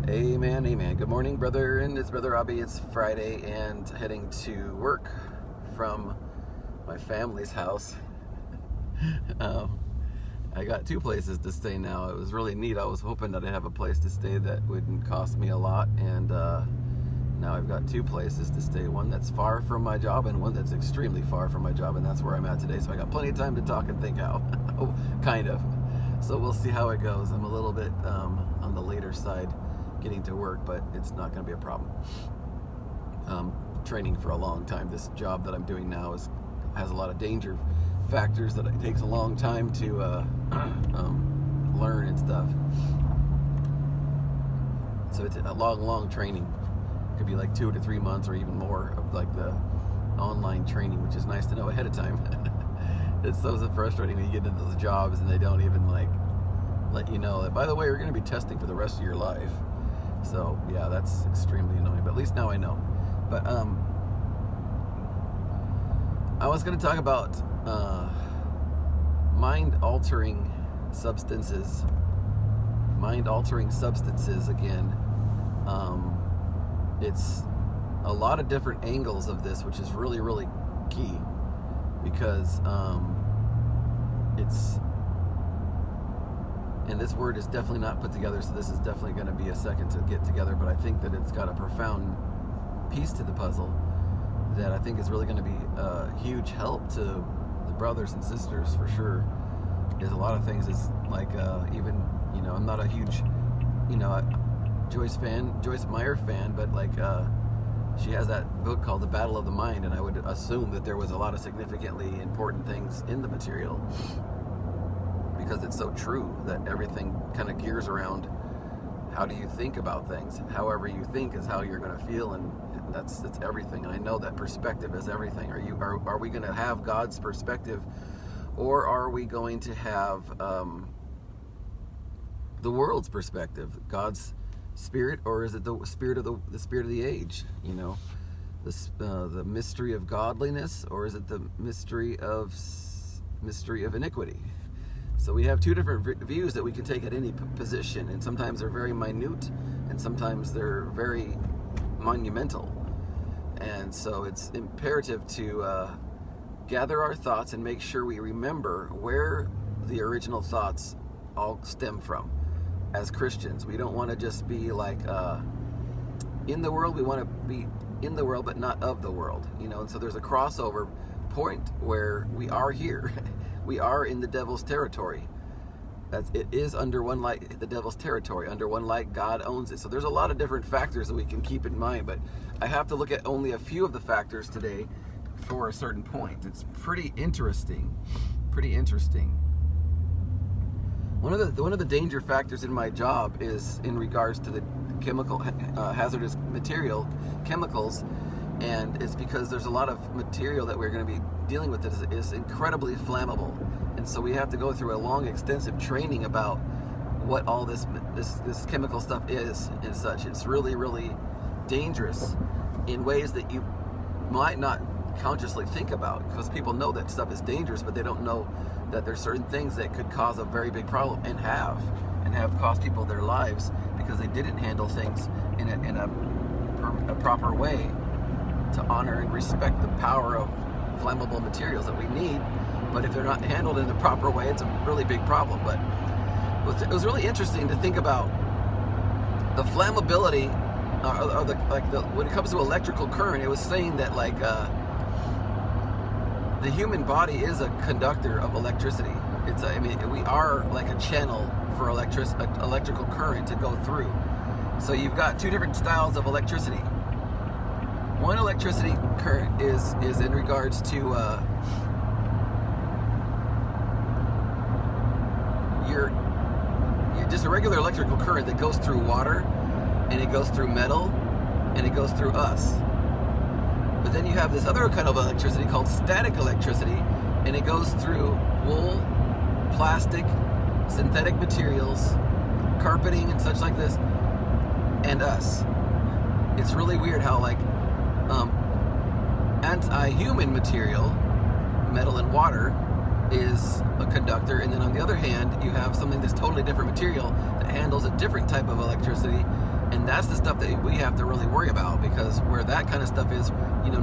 Amen, amen. Good morning, brother, and it's Brother Robbie. It's Friday and heading to work from my family's house. I got two places to stay now. It was really neat. I was hoping that I'd have a place to stay that wouldn't cost me a lot, and now I've got two places to stay. One that's far from my job and one that's extremely far from my job, and that's where I'm at today. So I got plenty of time to talk and think out, kind of. So we'll see how it goes. I'm a little bit on the later side getting to work, but it's not going to be a problem. Training for a long time. This job that I'm doing now has a lot of danger factors that it takes a long time to learn and stuff. So it's a long training. It could be like 2 to 3 months or even more of like the online training, which is nice to know ahead of time. It's so frustrating when you get into those jobs and they don't even like let you know that, by the way, you're going to be testing for the rest of your life. So yeah, that's extremely annoying, but at least now I know. But I was going to talk about mind-altering substances again. It's a lot of different angles of this, which is really key, because and this word is definitely not put together, so this is definitely going to be a second to get together, but I think that it's got a profound piece to the puzzle that I think is really going to be a huge help to the brothers and sisters for sure. There's a lot of things. It's like even, I'm not a huge, Joyce Meyer fan, but like she has that book called The Battle of the Mind, and I would assume that there was a lot of significantly important things in the material, because it's so true that everything kind of gears around how do you think about things. However you think is how you're going to feel, and that's everything. And I know that perspective is everything. Are we going to have God's perspective, or are we going to have the world's perspective, God's spirit, or is it the spirit of the age? The mystery of godliness, or is it the mystery of iniquity? So we have two different views that we can take at any position, and sometimes they're very minute, and sometimes they're very monumental. And so it's imperative to gather our thoughts and make sure we remember where the original thoughts all stem from. As Christians, we don't want to just be like in the world. We want to be in the world, but not of the world. And so there's a crossover point where we are here. We are in the devil's territory. It is under one light, the devil's territory. Under one light, God owns it. So there's a lot of different factors that we can keep in mind, but I have to look at only a few of the factors today for a certain point. It's pretty interesting. One of the danger factors in my job is in regards to the chemical hazardous material, chemicals, and it's because there's a lot of material that we're going to be dealing with that is incredibly flammable, and so we have to go through a long, extensive training about what all this chemical stuff is and such. It's really dangerous in ways that you might not consciously think about, because people know that stuff is dangerous, but they don't know that there's certain things that could cause a very big problem, and have cost people their lives because they didn't handle things in a proper way to honor and respect the power of flammable materials that we need. But if they're not handled in the proper way, it's a really big problem. But it was really interesting to think about the flammability, when it comes to electrical current. It was saying that the human body is a conductor of electricity. We are like a channel for electrical current to go through. So you've got two different styles of electricity. One electricity current is in regards to your just a regular electrical current that goes through water, and it goes through metal, and it goes through us. But then you have this other kind of electricity called static electricity, and it goes through wool, plastic, synthetic materials, carpeting, and such like this, and us. It's really weird how anti-human material, metal and water, is a conductor, and then on the other hand, you have something that's totally different material that handles a different type of electricity, And that's the stuff that we have to really worry about, because where that kind of stuff is,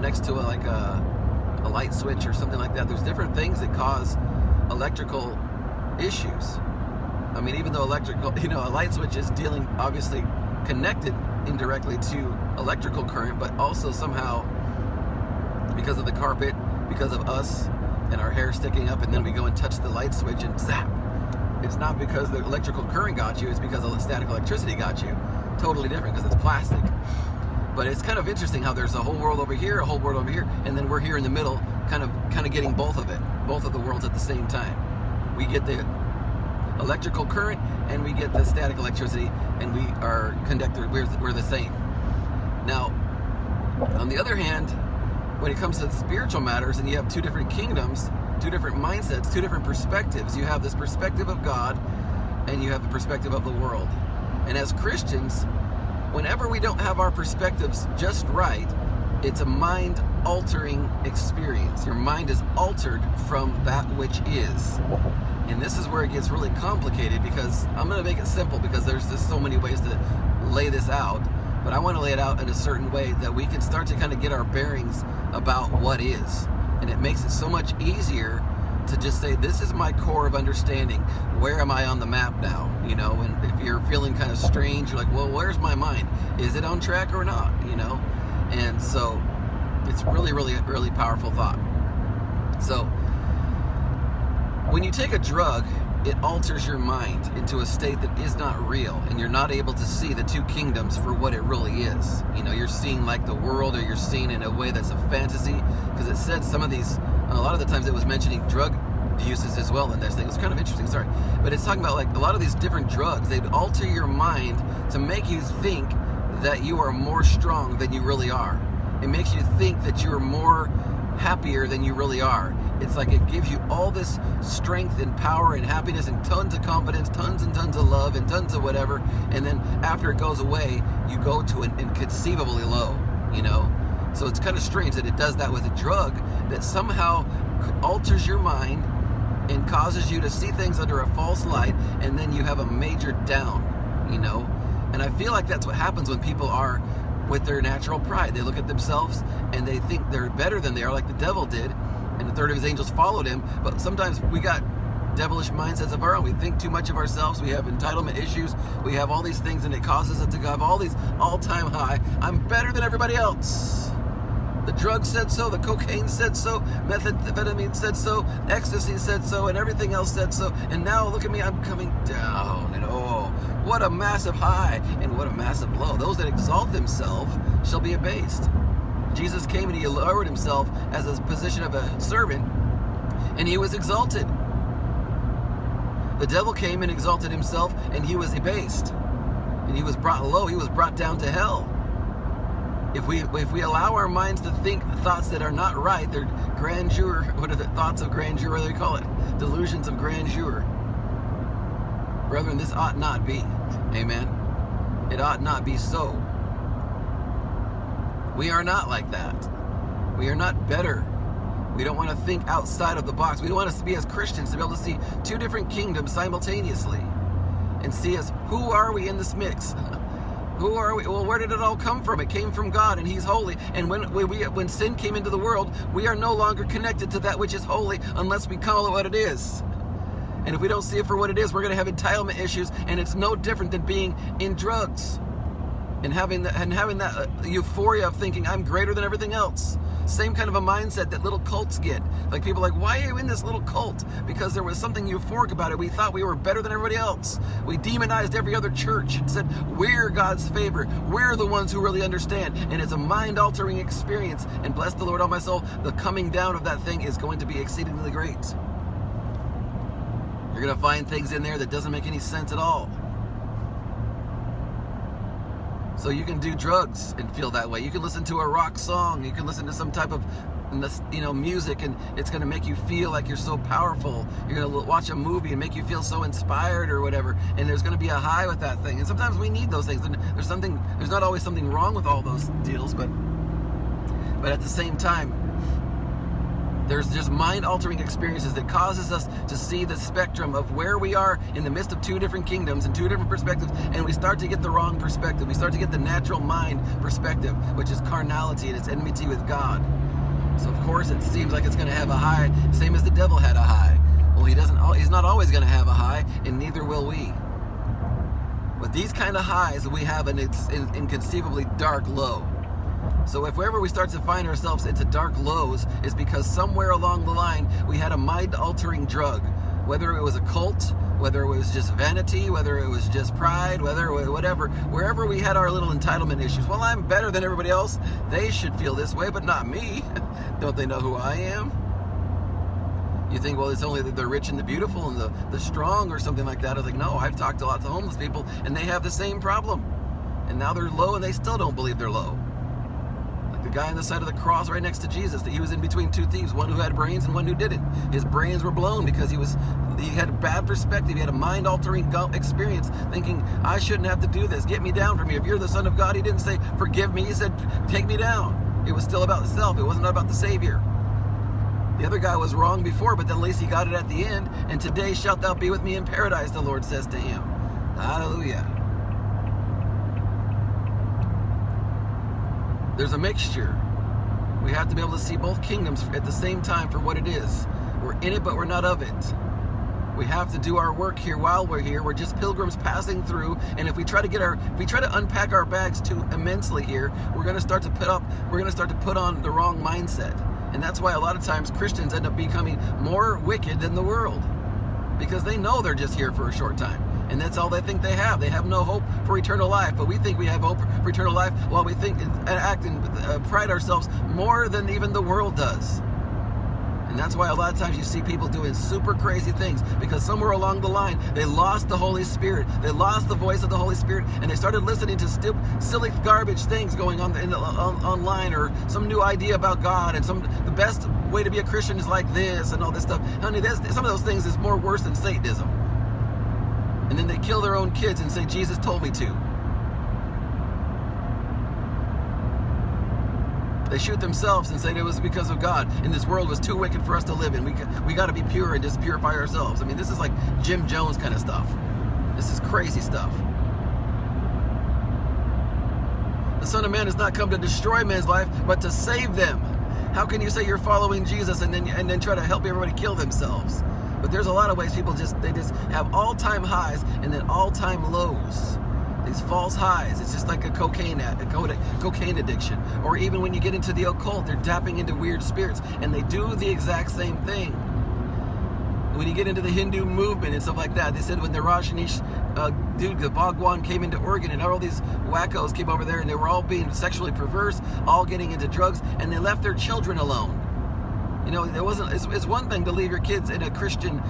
next to a light switch or something like that, there's different things that cause electrical issues. I mean, even though a light switch is dealing, obviously connected indirectly to electrical current, but also somehow because of the carpet, because of us and our hair sticking up, and then we go and touch the light switch and zap. It's not because the electrical current got you, it's because the static electricity got you. Totally different, because it's plastic. But it's kind of interesting how there's a whole world over here, a whole world over here, and then we're here in the middle, kind of getting both of it, both of the worlds at the same time. We get the electrical current and we get the static electricity, and we are conductor. We're the same. Now, on the other hand, when it comes to spiritual matters, and you have two different kingdoms, two different mindsets, two different perspectives. You have this perspective of God, and you have the perspective of the world. And as Christians, whenever we don't have our perspectives just right, it's a mind-altering experience. Your mind is altered from that which is. And this is where it gets really complicated, because I'm going to make it simple, because there's just so many ways to lay this out. But I want to lay it out in a certain way that we can start to kind of get our bearings about what is. And it makes it so much easier to just say, this is my core of understanding. Where am I on the map now? And if you're feeling kind of strange, you're like, well, where's my mind? Is it on track or not? And so it's really, really, really powerful thought. So when you take a drug, it alters your mind into a state that is not real, and you're not able to see the two kingdoms for what it really is. You're seeing like the world, or you're seeing in a way that's a fantasy, because it said some of these, a lot of the times it was mentioning drug uses as well in this thing. It was kind of interesting, sorry. But it's talking about like a lot of these different drugs, they'd alter your mind to make you think that you are more strong than you really are. It makes you think that you're more happier than you really are. It's like it gives you all this strength and power and happiness and tons of confidence, tons and tons of love and tons of whatever. And then after it goes away, you go to an inconceivably low, So it's kind of strange that it does that with a drug that somehow alters your mind and causes you to see things under a false light, and then you have a major down, And I feel like that's what happens when people are with their natural pride. They look at themselves and they think they're better than they are, like the devil did, and a third of his angels followed him. But sometimes we got devilish mindsets of our own. We think too much of ourselves. We have entitlement issues. We have all these things, and it causes us to have all these all-time high. I'm better than everybody else. The drug said so, the cocaine said so, methamphetamine said so, ecstasy said so, and everything else said so. And now look at me, I'm coming down. And oh, what a massive high and what a massive low. Those that exalt themselves shall be abased. Jesus came and he lowered himself as a position of a servant, and he was exalted. The devil came and exalted himself, and he was abased. And he was brought low, he was brought down to hell. If we allow our minds to think thoughts that are not right, they're grandeur. What are the thoughts of grandeur? What do they call it? Delusions of grandeur. Brethren, this ought not be. Amen. It ought not be so. We are not like that. We are not better. We don't want to think outside of the box. We don't want us to be, as Christians, to be able to see two different kingdoms simultaneously and see us, who are we in this mix? Who are we? Well, where did it all come from? It came from God, and he's holy. And when sin came into the world, we are no longer connected to that which is holy unless we call it what it is. And if we don't see it for what it is, we're going to have entitlement issues, and it's no different than being in drugs and having that euphoria of thinking I'm greater than everything else. Same kind of a mindset that little cults get. Like people are like, why are you in this little cult? Because there was something euphoric about it. We thought we were better than everybody else. We demonized every other church and said, we're God's favor. We're the ones who really understand. And it's a mind-altering experience. And bless the Lord, all my soul, the coming down of that thing is going to be exceedingly great. You're going to find things in there that doesn't make any sense at all. So you can do drugs and feel that way. You can listen to a rock song. You can listen to some type of, music, and it's going to make you feel like you're so powerful. You're going to watch a movie and make you feel so inspired or whatever. And there's going to be a high with that thing. And sometimes we need those things. And there's not always something wrong with all those deals, but at the same time, there's just mind-altering experiences that causes us to see the spectrum of where we are in the midst of two different kingdoms and two different perspectives, and we start to get the wrong perspective. We start to get the natural mind perspective, which is carnality and it's enmity with God. So of course it seems like it's going to have a high, same as the devil had a high. Well, he's not always going to have a high, and neither will we. With these kind of highs, we have an inconceivably dark low. So if wherever we start to find ourselves into dark lows, it's because somewhere along the line we had a mind-altering drug. Whether it was a cult, whether it was just vanity, whether it was just pride, whatever, wherever we had our little entitlement issues. Well, I'm better than everybody else. They should feel this way, but not me. Don't they know who I am? You think, well, it's only that they're rich and the beautiful and the strong or something like that. I was like, no, I've talked to lots of homeless people and they have the same problem. And now they're low and they still don't believe they're low. Like the guy on the side of the cross right next to Jesus, that he was in between two thieves, one who had brains and one who didn't. His brains were blown because he had a bad perspective. He had a mind-altering experience, thinking, I shouldn't have to do this. Get me down from here. If you're the Son of God, he didn't say, forgive me. He said, take me down. It was still about the self. It wasn't about the Savior. The other guy was wrong before, but then at least he got it at the end. And today shalt thou be with me in paradise, the Lord says to him. Hallelujah. There's a mixture. We have to be able to see both kingdoms at the same time for what it is. We're in it, but we're not of it. We have to do our work here while we're here. We're just pilgrims passing through. And if we try to unpack our bags too immensely here, we're going to start to put on the wrong mindset. And that's why a lot of times Christians end up becoming more wicked than the world, because they know they're just here for a short time. And that's all they think they have. They have no hope for eternal life. But we think we have hope for eternal life while we think and act and pride ourselves more than even the world does. And that's why a lot of times you see people doing super crazy things, because somewhere along the line they lost the Holy Spirit. They lost the voice of the Holy Spirit, and they started listening to silly garbage things going on online, or some new idea about God, and the best way to be a Christian is like this and all this stuff. Honey, some of those things is more worse than Satanism. And then they kill their own kids and say, Jesus told me to. They shoot themselves and say it was because of God, and this world was too wicked for us to live in. We got to be pure and just purify ourselves. I mean, this is like Jim Jones kind of stuff. This is crazy stuff. The Son of Man has not come to destroy man's life, but to save them. How can you say you're following Jesus and then try to help everybody kill themselves? But there's a lot of ways people just have all-time highs and then all-time lows. These false highs. It's just like a cocaine addiction. Or even when you get into the occult, they're tapping into weird spirits, and they do the exact same thing. When you get into the Hindu movement and stuff like that, they said when the Rajneesh dude, the Bhagwan, came into Oregon, and all these wackos came over there, and they were all being sexually perverse, all getting into drugs, and they left their children alone. You know, it's one thing to leave your kids in a Christian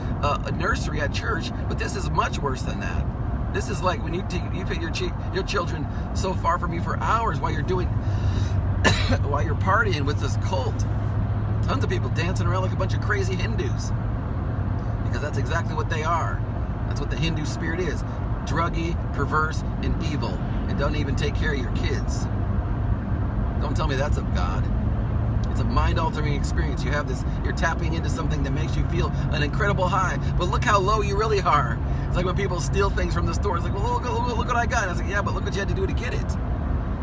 nursery at church, but this is much worse than that. This is like when you put your children so far from you for hours while you're partying with this cult. Tons of people dancing around like a bunch of crazy Hindus, because that's exactly what they are. That's what the Hindu spirit is: druggy, perverse, and evil, and don't even take care of your kids. Don't tell me that's of God. It's a mind-altering experience. You have this, you're tapping into something that makes you feel an incredible high, but look how low you really are. It's like when people steal things from the store. It's like, well, look what I got. And I was like, yeah, but look what you had to do to get it.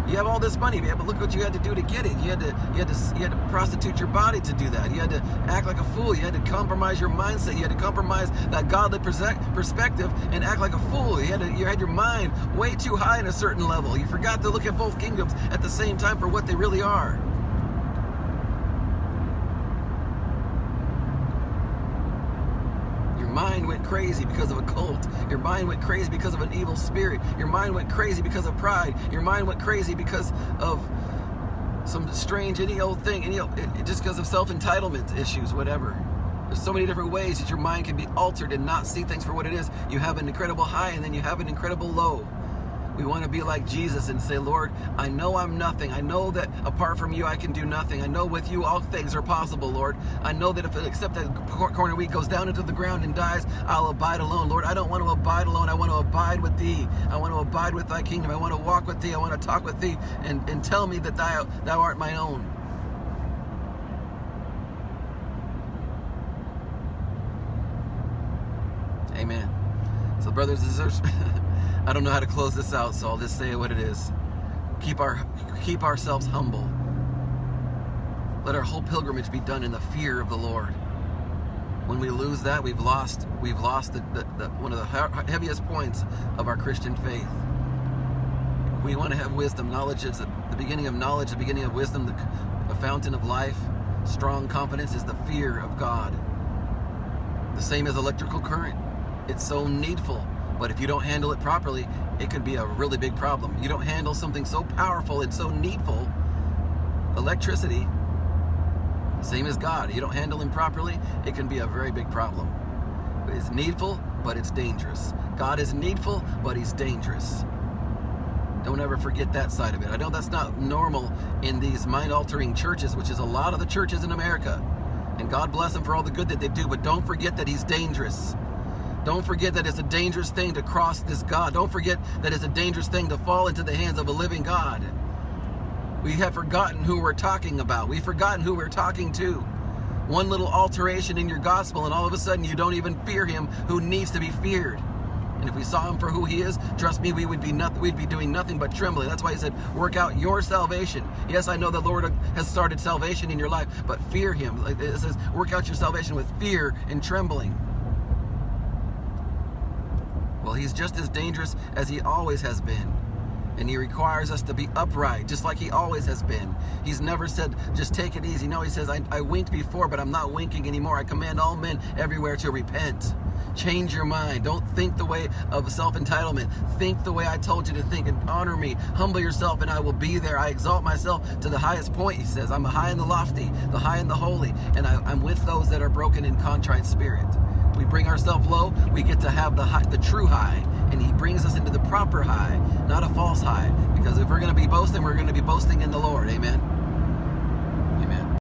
You have all this money, yeah, but look what you had to do to get it. You had to prostitute your body to do that. You had to act like a fool. You had to compromise your mindset. You had to compromise that godly perspective and act like a fool. You had your mind way too high in a certain level. You forgot to look at both kingdoms at the same time for what they really are. Your mind went crazy because of a cult. Your mind went crazy because of an evil spirit. Your mind went crazy because of pride. Your mind went crazy because of some strange, any old thing, just because of self-entitlement issues, whatever. There's so many different ways that your mind can be altered and not see things for what it is. You have an incredible high and then you have an incredible low. We want to be like Jesus and say, Lord, I know I'm nothing. I know that apart from you, I can do nothing. I know with you, all things are possible, Lord. I know that if except that corn of wheat goes down into the ground and dies, I'll abide alone. Lord, I don't want to abide alone. I want to abide with thee. I want to abide with thy kingdom. I want to walk with thee. I want to talk with thee and tell me that thou art my own. Amen. brothers and sisters, I don't know how to close this out, so I'll just say what it is. Keep ourselves humble. Let our whole pilgrimage be done in the fear of the Lord. When we lose that, we've lost the one of the heaviest points of our Christian faith. We want to have wisdom. Knowledge is the beginning of knowledge, the beginning of wisdom, the fountain of life. Strong confidence is the fear of God. The same as electrical current. It's so needful, but if you don't handle it properly, it could be a really big problem. You don't handle something so powerful and so needful, electricity, same as God. You don't handle him properly, it can be a very big problem. It's needful, but it's dangerous. God is needful, but he's dangerous. Don't ever forget that side of it. I know that's not normal in these mind-altering churches, which is a lot of the churches in America. And God bless them for all the good that they do, but don't forget that he's dangerous. Don't forget that it's a dangerous thing to cross this God. Don't forget that it's a dangerous thing to fall into the hands of a living God. We have forgotten who we're talking about. We've forgotten who we're talking to. One little alteration in your gospel, and all of a sudden you don't even fear him who needs to be feared. And if we saw him for who he is, trust me, we'd be doing nothing but trembling. That's why he said, work out your salvation. Yes, I know the Lord has started salvation in your life, but fear him. Like it says, work out your salvation with fear and trembling. Well, he's just as dangerous as he always has been. And he requires us to be upright, just like he always has been. He's never said, just take it easy. No, he says, I winked before, but I'm not winking anymore. I command all men everywhere to repent. Change your mind. Don't think the way of self-entitlement. Think the way I told you to think and honor me. Humble yourself and I will be there. I exalt myself to the highest point, he says. I'm high and the lofty, the high and the holy, and I'm with those that are broken in contrite spirit. We bring ourselves low, we get to have the true high, and he brings us into the proper high, not a false high, because if we're going to be boasting, we're going to be boasting in the Lord. Amen.